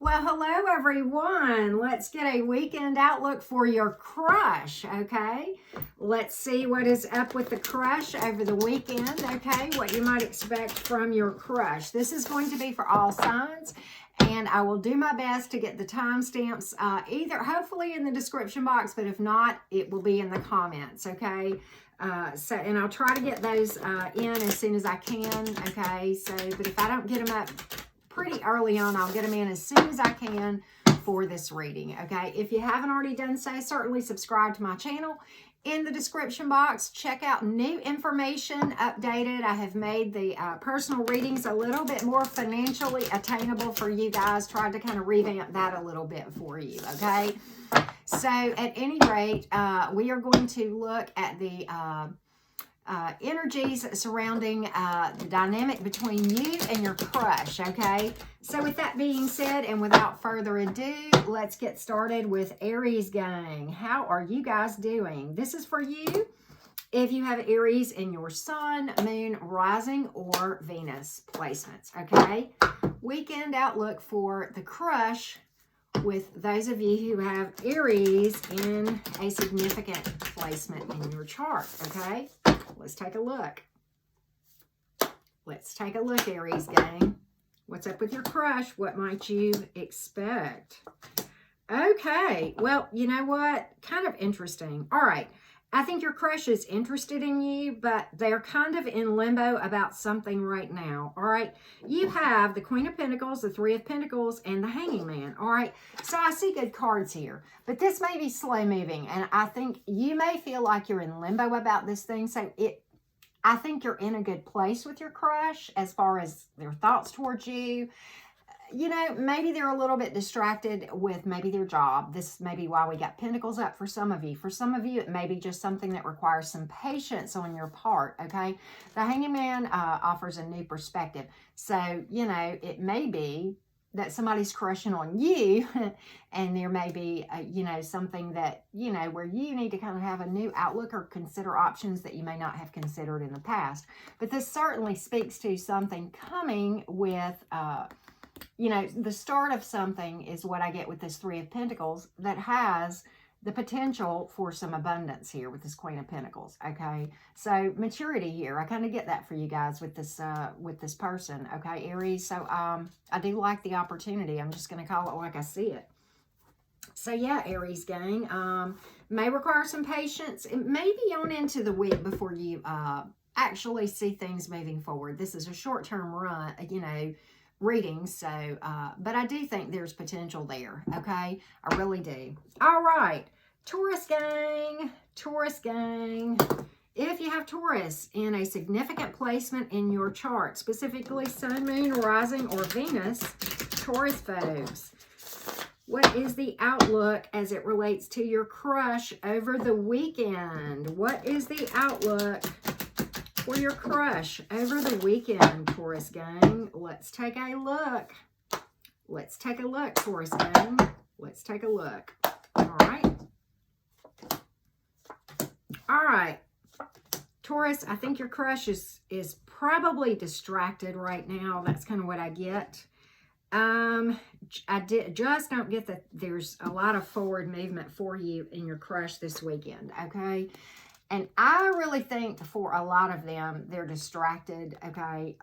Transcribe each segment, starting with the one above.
Well, hello everyone. Let's get a weekend outlook for your crush, okay? Let's see what is up with the crush over the weekend, okay? What you might expect from your crush. This is going to be for all signs, and I will do my best to get the timestamps either hopefully in the description box, but if not, it will be in the comments, okay? And I'll try to get those in as soon as I can, okay? But if I don't get them up pretty early on, I'll get them in as soon as I can for this reading, okay? If you haven't already done so, certainly subscribe to my channel. In the description box, check out new information updated. I have made the personal readings a little bit more financially attainable for you guys. Tried to kind of revamp that a little bit for you, okay? So at any rate, we are going to look at the energies surrounding the dynamic between you and your crush, okay? So with that being said, and without further ado, let's get started with Aries gang. How are you guys doing? This is for you if you have Aries in your sun, moon, rising, or Venus placements, okay? Weekend outlook for the crush with those of you who have Aries in a significant placement in your chart, okay? Let's take a look. Let's take a look, Aries gang. What's up with your crush? What might you expect? Okay, well, you know what? Kind of interesting. All right, I think your crush is interested in you, but they're kind of in limbo about something right now, all right? You have the Queen of Pentacles, the Three of Pentacles, and the Hanging Man, all right? So I see good cards here, but this may be slow moving, and I think you may feel like you're in limbo about this thing, so I think you're in a good place with your crush as far as their thoughts towards you. You know, maybe they're a little bit distracted with maybe their job. This may be why we got Pentacles up for some of you. For some of you, it may be just something that requires some patience on your part, okay? The Hanging Man offers a new perspective. So, you know, it may be that somebody's crushing on you and there may be, you know, something that, you know, where you need to kind of have a new outlook or consider options that you may not have considered in the past. But this certainly speaks to something coming with, you know, the start of something is what I get with this Three of Pentacles that has the potential for some abundance here with this Queen of Pentacles, okay? So maturity here, I kind of get that for you guys with this person, okay, Aries? So I do like the opportunity. I'm just going to call it like I see it. So yeah, Aries gang, may require some patience. It may be on into the week before you actually see things moving forward. This is a short-term run, you know, reading, so but I do think there's potential there, okay? I really do. All right, Taurus gang, if you have Taurus in a significant placement in your chart, specifically sun, moon, rising, or Venus, Taurus folks, what is the outlook as it relates to your crush over the weekend? What is the outlook for your crush over the weekend, Taurus gang? Let's take a look. Let's take a look, Taurus gang. Let's take a look. All right. All right. Taurus, I think your crush is probably distracted right now. That's kind of what I get. I just don't get that there's a lot of forward movement for you in your crush this weekend, okay? And I really think for a lot of them, they're distracted, okay?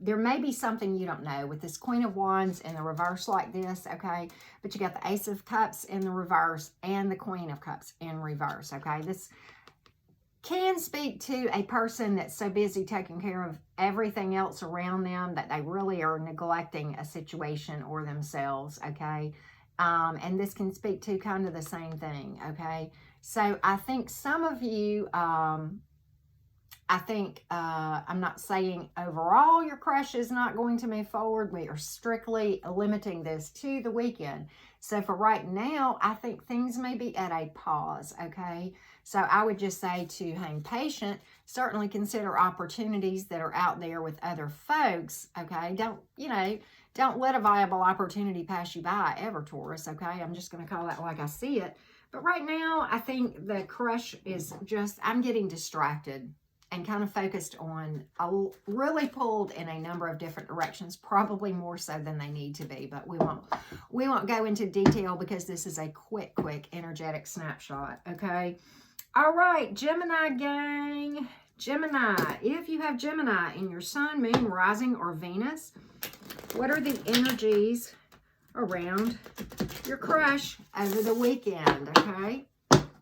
There may be something you don't know with this Queen of Wands in the reverse like this, okay? But you got the Ace of Cups in the reverse and the Queen of Cups in reverse, okay? This can speak to a person that's so busy taking care of everything else around them that they really are neglecting a situation or themselves, okay? And this can speak to kind of the same thing, okay? So I think some of you, I'm not saying overall your crush is not going to move forward. We are strictly limiting this to the weekend. So for right now, I think things may be at a pause, okay? So I would just say to hang patient, certainly consider opportunities that are out there with other folks, okay? Don't let a viable opportunity pass you by ever, Taurus, okay? I'm just going to call that like I see it. But right now, I think the crush is just, I'm getting distracted. and kind of focused on, really pulled in a number of different directions, probably more so than they need to be, but we won't go into detail because this is a quick energetic snapshot, okay? All right, Gemini gang. Gemini, if you have Gemini in your sun, moon, rising, or Venus, what are the energies around your crush over the weekend, okay?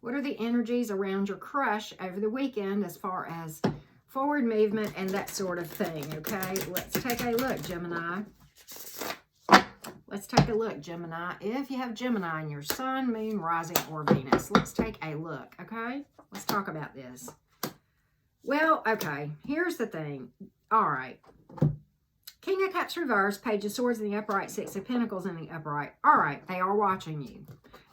What are the energies around your crush over the weekend as far as forward movement and that sort of thing, okay? Let's take a look, Gemini. Let's take a look, Gemini. If you have Gemini in your sun, moon, rising, or Venus, let's take a look, okay? Let's talk about this. Well, okay, here's the thing. All right. King of Cups reversed, Page of Swords in the upright, Six of Pentacles in the upright. All right, they are watching you.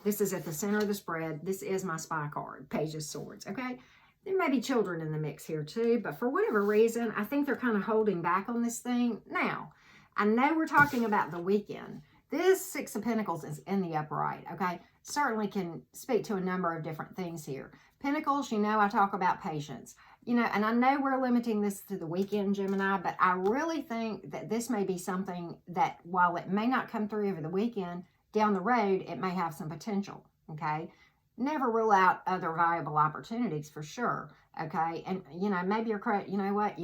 This is at the center of the spread. This is my spy card, Page of Swords, okay? There may be children in the mix here too, but for whatever reason, I think they're kind of holding back on this thing. Now, I know we're talking about the weekend. This Six of Pentacles is in the upright, okay? Certainly can speak to a number of different things here. Pentacles, you know, I talk about patience. You know, and I know we're limiting this to the weekend, Gemini, but I really think that this may be something that while it may not come through over the weekend, down the road, it may have some potential, okay? Never rule out other viable opportunities for sure, okay? And, you know, maybe you're, you know what,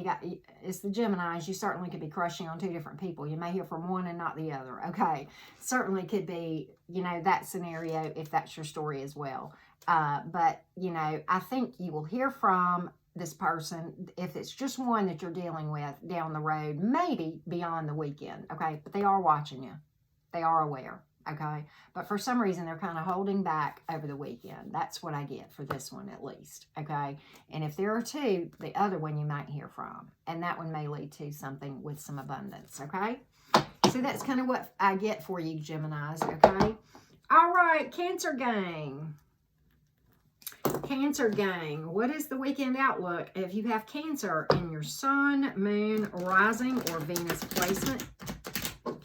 it's the Geminis, you certainly could be crushing on two different people. You may hear from one and not the other, okay? Certainly could be, you know, that scenario if that's your story as well. But, you know, I think you will hear from this person, if it's just one that you're dealing with down the road, maybe beyond the weekend, okay? But they are watching you. They are aware, okay? But for some reason, they're kind of holding back over the weekend. That's what I get for this one, at least, okay? And if there are two, the other one you might hear from. And that one may lead to something with some abundance, okay? So that's kind of what I get for you, Geminis, okay? All right, Cancer gang. Cancer gang, what is the weekend outlook if you have Cancer in your sun, moon, rising, or Venus placement?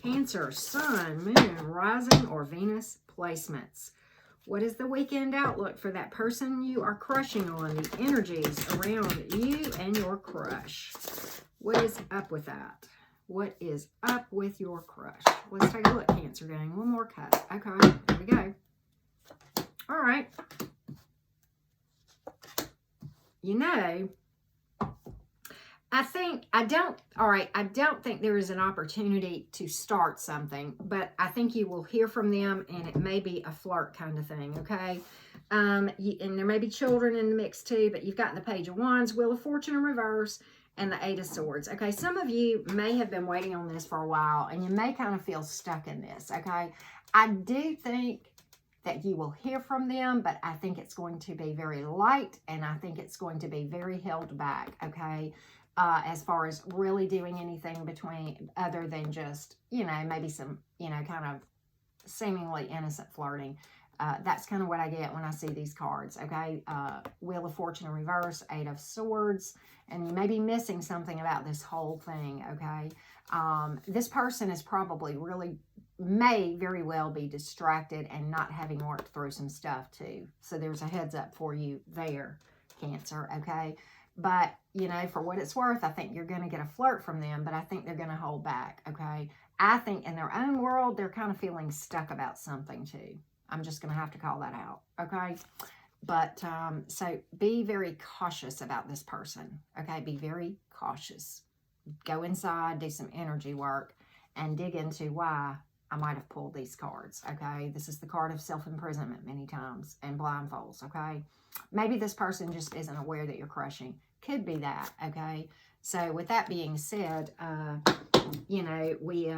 Cancer, sun, moon, rising, or Venus placements. What is the weekend outlook for that person you are crushing on? The energies around you and your crush. What is up with that? What is up with your crush? Let's take a look, Cancer gang. One more cut. Okay, here we go. All right. You know, I don't think there is an opportunity to start something, but I think you will hear from them and it may be a flirt kind of thing, okay? And there may be children in the mix too, but you've got the Page of Wands, Wheel of Fortune in reverse, and the Eight of Swords, okay? Some of you may have been waiting on this for a while and you may kind of feel stuck in this, okay? I do think that you will hear from them, but I think it's going to be very light and I think it's going to be very held back, okay? As far as really doing anything between other than just, you know, maybe some, you know, kind of seemingly innocent flirting. That's kind of what I get when I see these cards, okay? Wheel of Fortune in reverse, Eight of Swords, and you may be missing something about this whole thing, okay? This person is probably really, may very well be distracted and not having worked through some stuff too. So there's a heads up for you there, Cancer, okay? But, you know, for what it's worth, I think you're going to get a flirt from them, but I think they're going to hold back, okay? I think in their own world, they're kind of feeling stuck about something too. I'm just going to have to call that out, okay? But, so be very cautious about this person, okay? Be very cautious. Go inside, do some energy work, and dig into why I might have pulled these cards, okay? This is the card of self-imprisonment many times and blindfolds, okay? Maybe this person just isn't aware that you're crushing. Could be that, okay? So with that being said, you know, we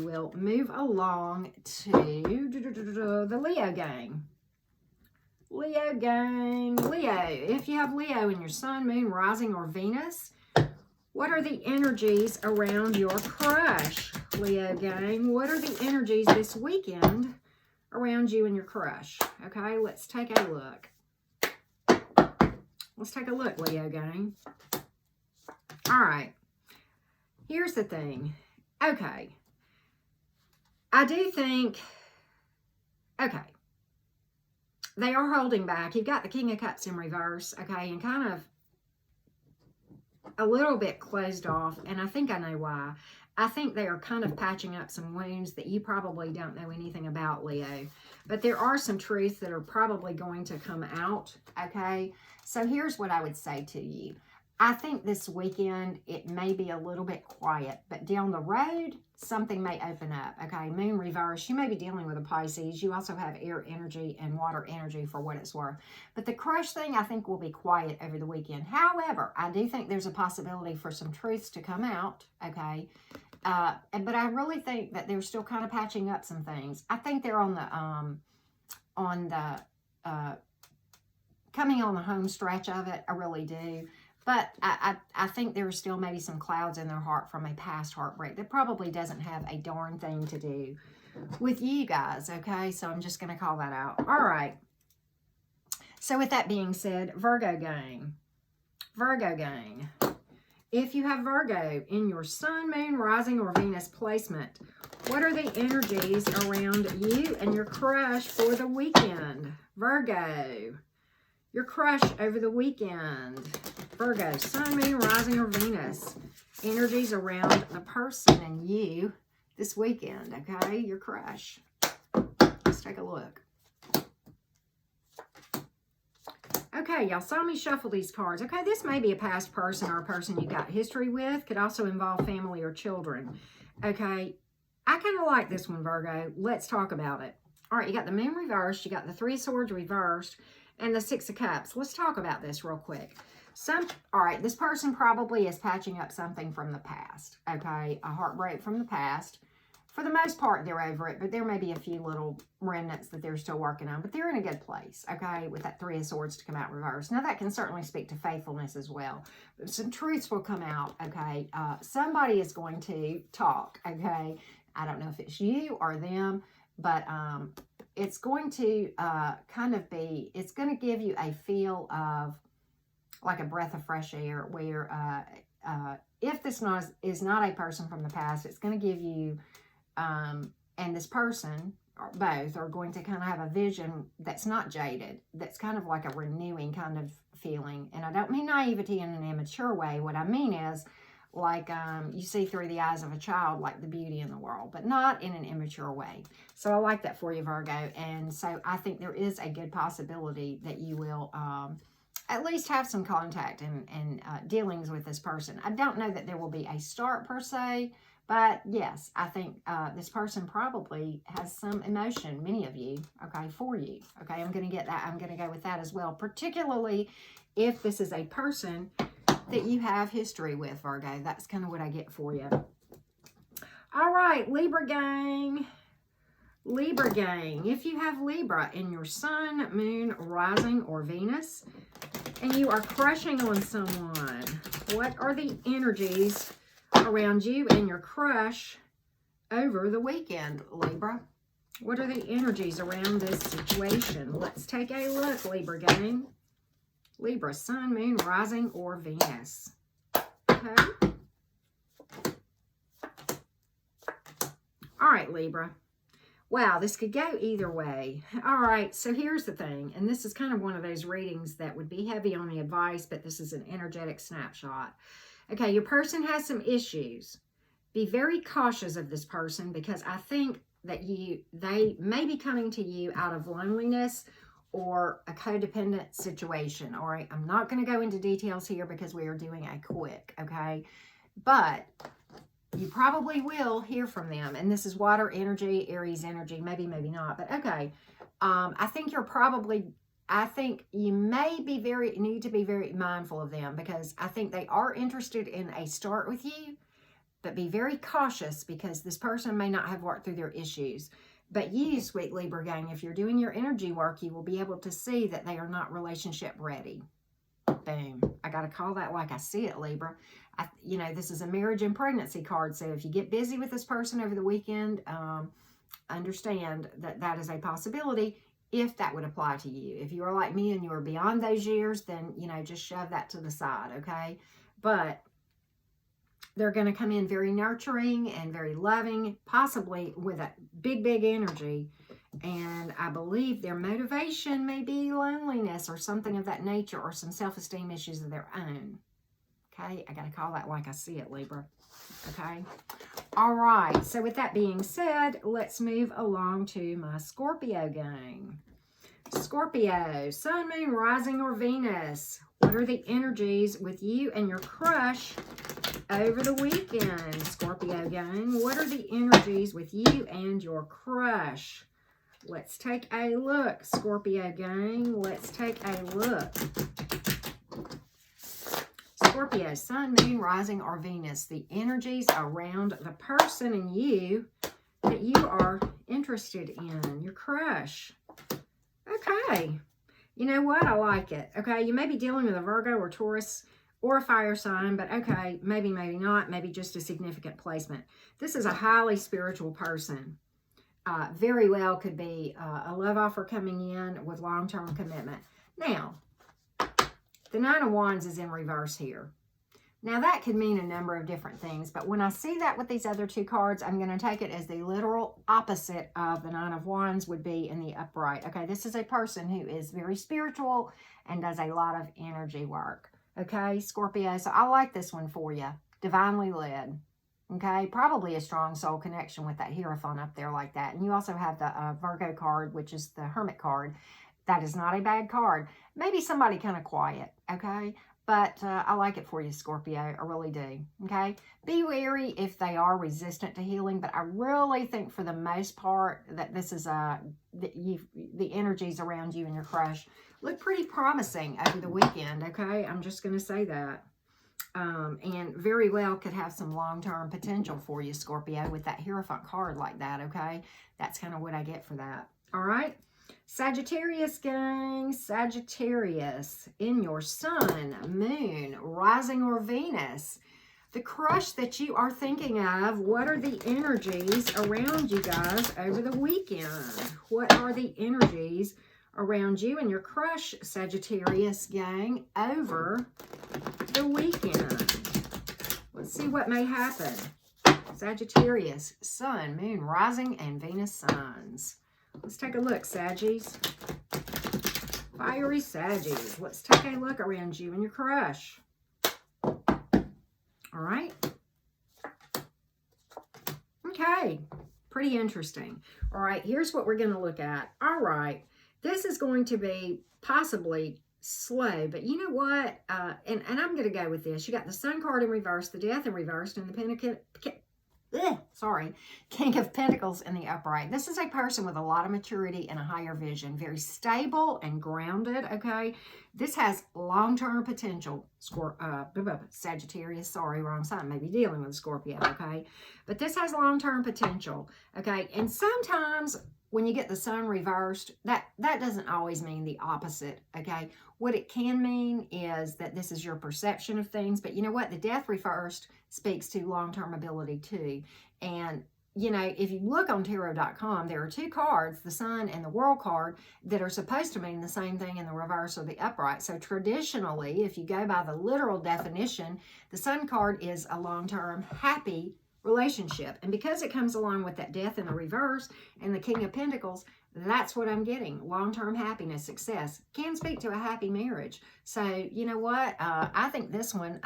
will move along to the Leo gang. Leo gang. Leo, if you have Leo in your sun, moon, rising, or Venus, what are the energies around your crush? Leo gang, what are the energies this weekend around you and your crush? Okay, let's take a look. Let's take a look, Leo gang. All right. Here's the thing. Okay. I do think, okay, they are holding back. You've got the King of Cups in reverse, okay, and kind of a little bit closed off, and I think I know why. I think they are kind of patching up some wounds that you probably don't know anything about, Leo. But there are some truths that are probably going to come out, okay? So here's what I would say to you. I think this weekend, it may be a little bit quiet, but down the road, something may open up, okay? Moon reverse, you may be dealing with a Pisces. You also have air energy and water energy for what it's worth. But the crush thing, I think, will be quiet over the weekend. However, I do think there's a possibility for some truths to come out, okay? But I really think that they're still kind of patching up some things. I think they're on the coming on the home stretch of it. I really do. But I think there are still maybe some clouds in their heart from a past heartbreak that probably doesn't have a darn thing to do with you guys, okay? So I'm just going to call that out. All right. So with that being said, Virgo gang. If you have Virgo in your sun, moon, rising, or Venus placement, what are the energies around you and your crush for the weekend? Virgo, your crush over the weekend. Virgo, sun, moon, rising, or Venus. Energies around the person and you this weekend, okay? Your crush. Let's take a look. Okay, y'all saw me shuffle these cards. Okay, this may be a past person or a person you got history with. Could also involve family or children. Okay, I kind of like this one, Virgo. Let's talk about it. All right, you got the moon reversed. You got the 3 of Swords reversed and the 6 of Cups. Let's talk about this real quick. All right, this person probably is patching up something from the past. Okay, a heartbreak from the past. For the most part, they're over it, but there may be a few little remnants that they're still working on, but they're in a good place, okay, with that 3 of Swords to come out reversed. Now, that can certainly speak to faithfulness as well. Some truths will come out, okay? Somebody is going to talk, okay? I don't know if it's you or them, but it's going to it's going to give you a feel of like a breath of fresh air where if this is not a person from the past, it's going to give you... and this person, or both, are going to kind of have a vision that's not jaded, that's kind of like a renewing kind of feeling. And I don't mean naivety in an immature way. What I mean is like you see through the eyes of a child, like the beauty in the world, but not in an immature way. So I like that for you, Virgo. And so I think there is a good possibility that you will at least have some contact and dealings with this person. I don't know that there will be a start per se, but yes, I think this person probably has some emotion, many of you, okay, for you. Okay, I'm going to get that. I'm going to go with that as well, particularly if this is a person that you have history with, Virgo. That's kind of what I get for you. All right, Libra gang. Libra gang. If you have Libra in your sun, moon, rising, or Venus, and you are crushing on someone, what are the energies around you and your crush over the weekend, Libra? What are the energies around this situation? Let's take a look, Libra gang. Libra, sun, moon, rising, or Venus. Okay. All right, Libra. Wow, this could go either way. All right, so here's the thing, and this is kind of one of those readings that would be heavy on the advice, but this is an energetic snapshot. Okay, your person has some issues. Be very cautious of this person because I think that they may be coming to you out of loneliness or a codependent situation. All right, I'm not going to go into details here because we are doing a quick, okay? But you probably will hear from them. And this is water energy, Aries energy, maybe, maybe not. But okay, I think you may be need to be very mindful of them because I think they are interested in a start with you, but be very cautious because this person may not have worked through their issues. But you, sweet Libra gang, if you're doing your energy work, you will be able to see that they are not relationship ready. Boom. I got to call that like I see it, Libra. This is a marriage and pregnancy card. So if you get busy with this person over the weekend, understand that that is a possibility if that would apply to you. If you are like me and you are beyond those years, then, just shove that to the side, okay? But they're going to come in very nurturing and very loving, possibly with a big, big energy. And I believe their motivation may be loneliness or something of that nature or some self-esteem issues of their own. Okay, I got to call that like I see it, Libra. Okay. All right. So with that being said, let's move along to my Scorpio gang. Scorpio, Sun, Moon, Rising, or Venus. What are the energies with you and your crush over the weekend? Scorpio gang, what are the energies with you and your crush? Let's take a look, Scorpio gang. Let's take a look. Scorpio, Sun, Moon, Rising, or Venus. The energies around the person and you that you are interested in. Your crush. Okay. You know what? I like it. Okay. You may be dealing with a Virgo or Taurus or a fire sign, but okay, maybe, maybe not. Maybe just a significant placement. This is a highly spiritual person. Very well could be a love offer coming in with long-term commitment. Now, the Nine of Wands is in reverse here. Now, that could mean a number of different things, but when I see that with these other two cards, I'm going to take it as the literal opposite of the Nine of Wands would be in the upright. Okay, this is a person who is very spiritual and does a lot of energy work. Okay, Scorpio, so I like this one for you. Divinely led. Okay, probably a strong soul connection with that Hierophant up there like that. And you also have the Virgo card, which is the Hermit card. That is not a bad card. Maybe somebody kind of quiet, okay? But I like it for you, Scorpio. I really do, okay? Be wary if they are resistant to healing, but I really think for the most part that this is the energies around you and your crush look pretty promising over the weekend, okay? I'm just going to say that. And very well could have some long-term potential for you, Scorpio, with that Hierophant card like that, okay? That's kind of what I get for that. All right? Sagittarius, gang. Sagittarius, in your Sun, Moon, Rising, or Venus. The crush that you are thinking of, what are the energies around you guys over the weekend? What are the energies around you and your crush, Sagittarius, gang, over the weekend? Let's see what may happen. Sagittarius, Sun, Moon, Rising, and Venus signs. Let's take a look, Saggies. Fiery Saggies. Let's take a look around you and your crush. All right. Okay. Pretty interesting. All right. Here's what we're going to look at. All right. This is going to be possibly slow, but you know what? And I'm going to go with this. You got the Sun card in reverse, the Death in reverse, and the King of Pentacles in the upright. This is a person with a lot of maturity and a higher vision. Very stable and grounded, okay? This has long-term potential. Sagittarius, sorry, wrong sign. Maybe dealing with Scorpio, okay? But this has long-term potential, okay? And sometimes when you get the Sun reversed, that doesn't always mean the opposite, okay? What it can mean is that this is your perception of things, but you know what? The Death reversed speaks to long-term ability too. And, you know, if you look on tarot.com, there are two cards, the Sun and the World card, that are supposed to mean the same thing in the reverse or the upright. So traditionally, if you go by the literal definition, the Sun card is a long-term happy relationship. And because it comes along with that Death in the reverse and the King of Pentacles, that's what I'm getting. Long-term happiness, success. Can speak to a happy marriage. So, you know what? I think this one,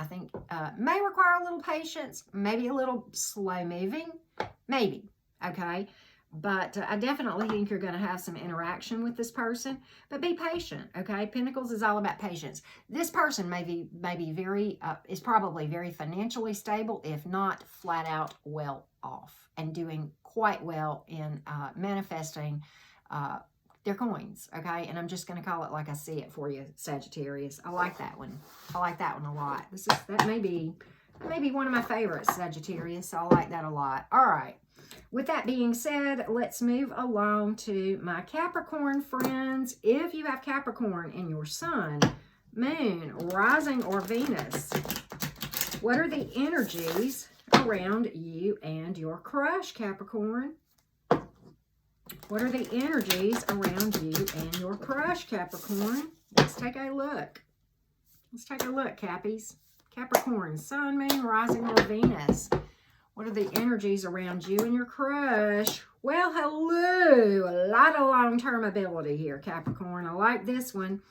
may require a little patience, maybe a little slow moving, maybe, okay? But I definitely think you're going to have some interaction with this person, but be patient, okay? Pentacles is all about patience. This person is probably very financially stable, if not flat out well off, and doing quite well in manifesting their coins, okay? And I'm just going to call it like I see it for you, Sagittarius. I like that one. I like that one a lot. That may be one of my favorites, Sagittarius, so I like that a lot. All right. With that being said, let's move along to my Capricorn friends. If you have Capricorn in your Sun, Moon, Rising, or Venus, what are the energies around you and your crush, Capricorn? What are the energies around you and your crush, Capricorn? Let's take a look. Let's take a look, Cappies. Capricorn, Sun, Moon, Rising, or Venus. What are the energies around you and your crush? Well, hello. A lot of long-term ability here, Capricorn. I like this one.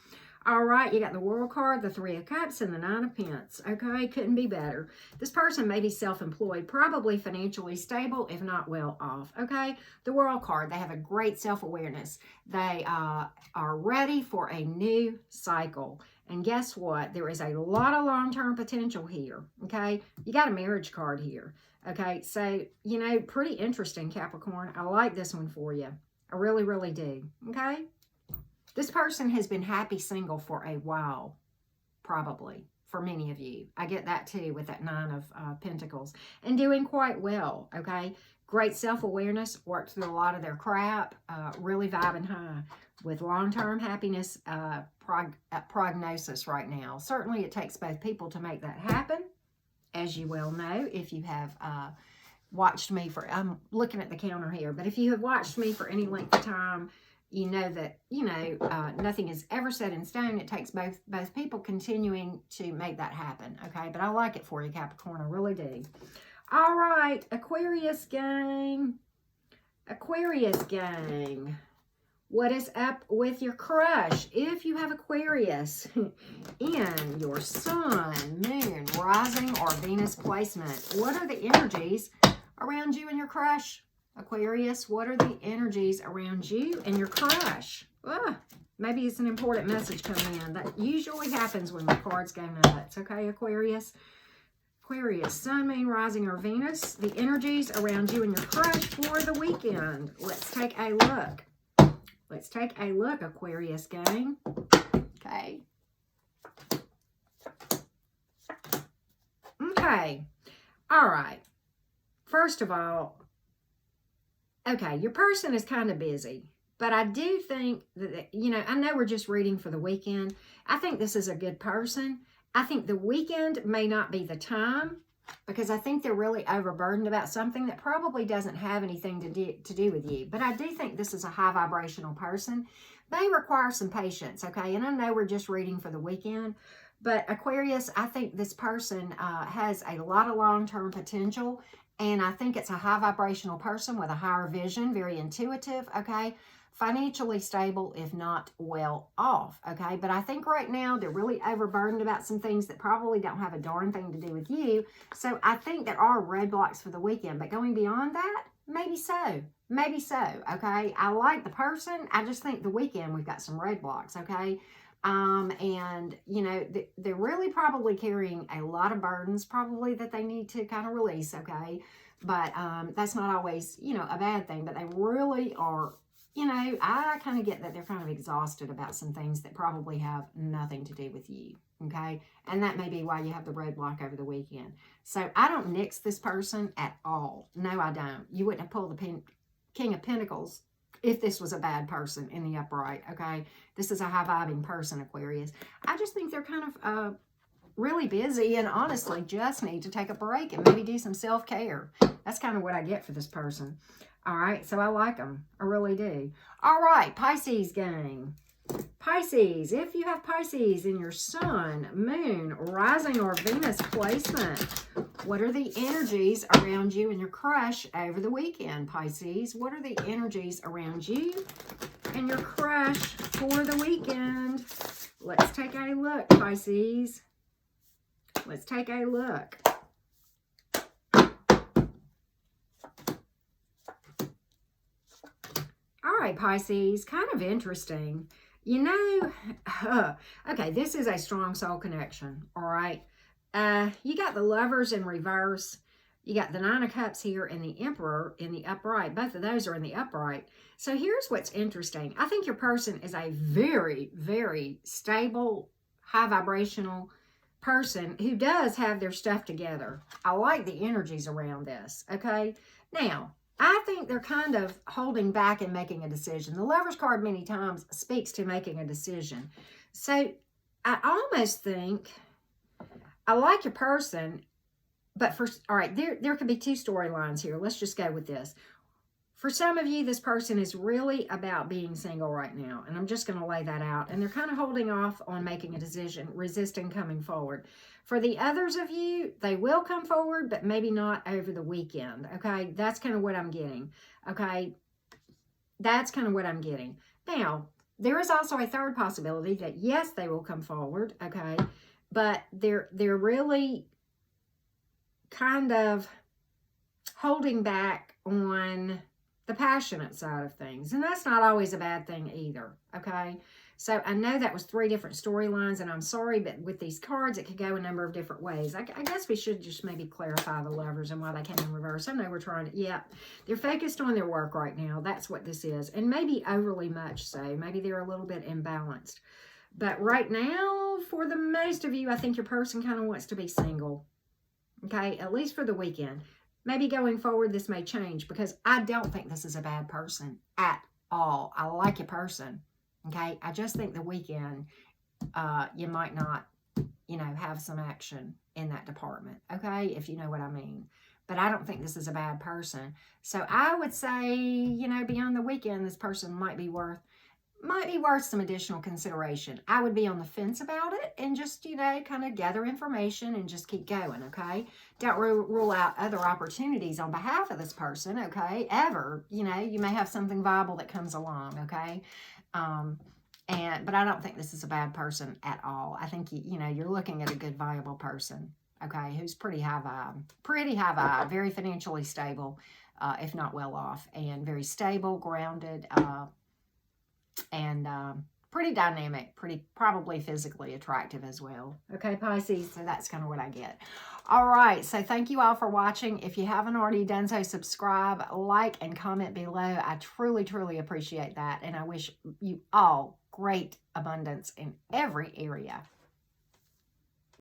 All right, you got the World card, the Three of Cups, and the Nine of Pentacles. Okay, couldn't be better. This person may be self-employed, probably financially stable, if not well off. Okay, the World card, they have a great self-awareness. They are ready for a new cycle. And guess what? There is a lot of long-term potential here. Okay, you got a marriage card here. Okay, so, you know, pretty interesting, Capricorn. I like this one for you. I really, really do. Okay. This person has been happy single for a while, probably, for many of you. I get that too with that Nine of Pentacles. And doing quite well, okay? Great self-awareness, worked through a lot of their crap, really vibing high with long-term happiness prognosis right now. Certainly it takes both people to make that happen, as you well know, if you have watched me for, I'm looking at the counter here, but if you have watched me for any length of time, you know that, you know, nothing is ever set in stone. It takes both people continuing to make that happen, okay? But I like it for you, Capricorn. I really do. All right, Aquarius gang. Aquarius gang. What is up with your crush? If you have Aquarius in your sun, moon, rising, or Venus placement, what are the energies around you and your crush? Aquarius, what are the energies around you and your crush? Maybe it's an important message coming in. That usually happens when the cards go nuts. Okay, Aquarius? Aquarius, sun, moon, rising, or Venus. The energies around you and your crush for the weekend. Let's take a look. Let's take a look, Aquarius gang. Okay. Okay. All right. First of all, okay, your person is kind of busy, but I do think that, you know, I know we're just reading for the weekend. I think this is a good person. I think the weekend may not be the time because I think they're really overburdened about something that probably doesn't have anything to do with you. But I do think this is a high vibrational person. May require some patience, okay? And I know we're just reading for the weekend, but Aquarius, I think this person has a lot of long-term potential. And I think it's a high vibrational person with a higher vision, very intuitive, okay? Financially stable, if not well off, okay? But I think right now they're really overburdened about some things that probably don't have a darn thing to do with you. So I think there are roadblocks for the weekend. But going beyond that, maybe so. Maybe so, okay? I like the person. I just think the weekend we've got some roadblocks, okay? And, you know, they're really probably carrying a lot of burdens, probably that they need to kind of release, okay? But that's not always, you know, a bad thing. But they really are, you know, I kind of get that they're kind of exhausted about some things that probably have nothing to do with you, okay? And that may be why you have the roadblock over the weekend. So I don't nix this person at all. No, I don't. You wouldn't have pulled the King of Pentacles if this was a bad person in the upright, okay? This is a high-vibing person, Aquarius. I just think they're kind of really busy and honestly just need to take a break and maybe do some self-care. That's kind of what I get for this person. All right, so I like them. I really do. All right, Pisces gang. Pisces, if you have Pisces in your sun, moon, rising, or Venus placement, what are the energies around you and your crush over the weekend, Pisces? What are the energies around you and your crush for the weekend? Let's take a look, Pisces. Let's take a look. All right, Pisces, kind of interesting. You know, okay, this is a strong soul connection, all right? You got the Lovers in reverse. You got the Nine of Cups here and the Emperor in the upright. Both of those are in the upright. So here's what's interesting. I think your person is a very, very stable, high vibrational person who does have their stuff together. I like the energies around this, okay? Now, I think they're kind of holding back and making a decision. The Lover's card many times speaks to making a decision. So I almost think, I like your person, but all right, there could be two storylines here. Let's just go with this. For some of you, this person is really about being single right now, and I'm just going to lay that out. And they're kind of holding off on making a decision, resisting coming forward. For the others of you, they will come forward, but maybe not over the weekend, okay? That's kind of what I'm getting, okay? That's kind of what I'm getting. Now, there is also a third possibility that, yes, they will come forward, okay? But they're really kind of holding back on the passionate side of things. And that's not always a bad thing either, okay? So I know that was 3 different storylines, and I'm sorry, but with these cards, it could go a number of different ways. I guess we should just maybe clarify the Lovers and why they came in reverse. I know we're trying to, yeah, they're focused on their work right now. That's what this is. And maybe overly much so. Maybe they're a little bit imbalanced. But right now, for the most of you, I think your person kind of wants to be single. Okay, at least for the weekend. Maybe going forward, this may change, because I don't think this is a bad person at all. I like your person. Okay, I just think the weekend, you might not, you know, have some action in that department. Okay, if you know what I mean. But I don't think this is a bad person. So I would say, you know, beyond the weekend, this person might be worth some additional consideration. I would be on the fence about it and just, you know, kind of gather information and just keep going, okay? Don't rule out other opportunities on behalf of this person, okay? Ever, you know, you may have something viable that comes along, okay? But I don't think this is a bad person at all. I think, you know, you're looking at a good, viable person, okay, who's pretty high vibe, very financially stable, if not well off, and very stable, grounded, and pretty dynamic, probably physically attractive as well. Okay, Pisces, so that's kind of what I get. All right, so thank you all for watching. If you haven't already done so, subscribe, like, and comment below. I truly, truly appreciate that, and I wish you all great abundance in every area.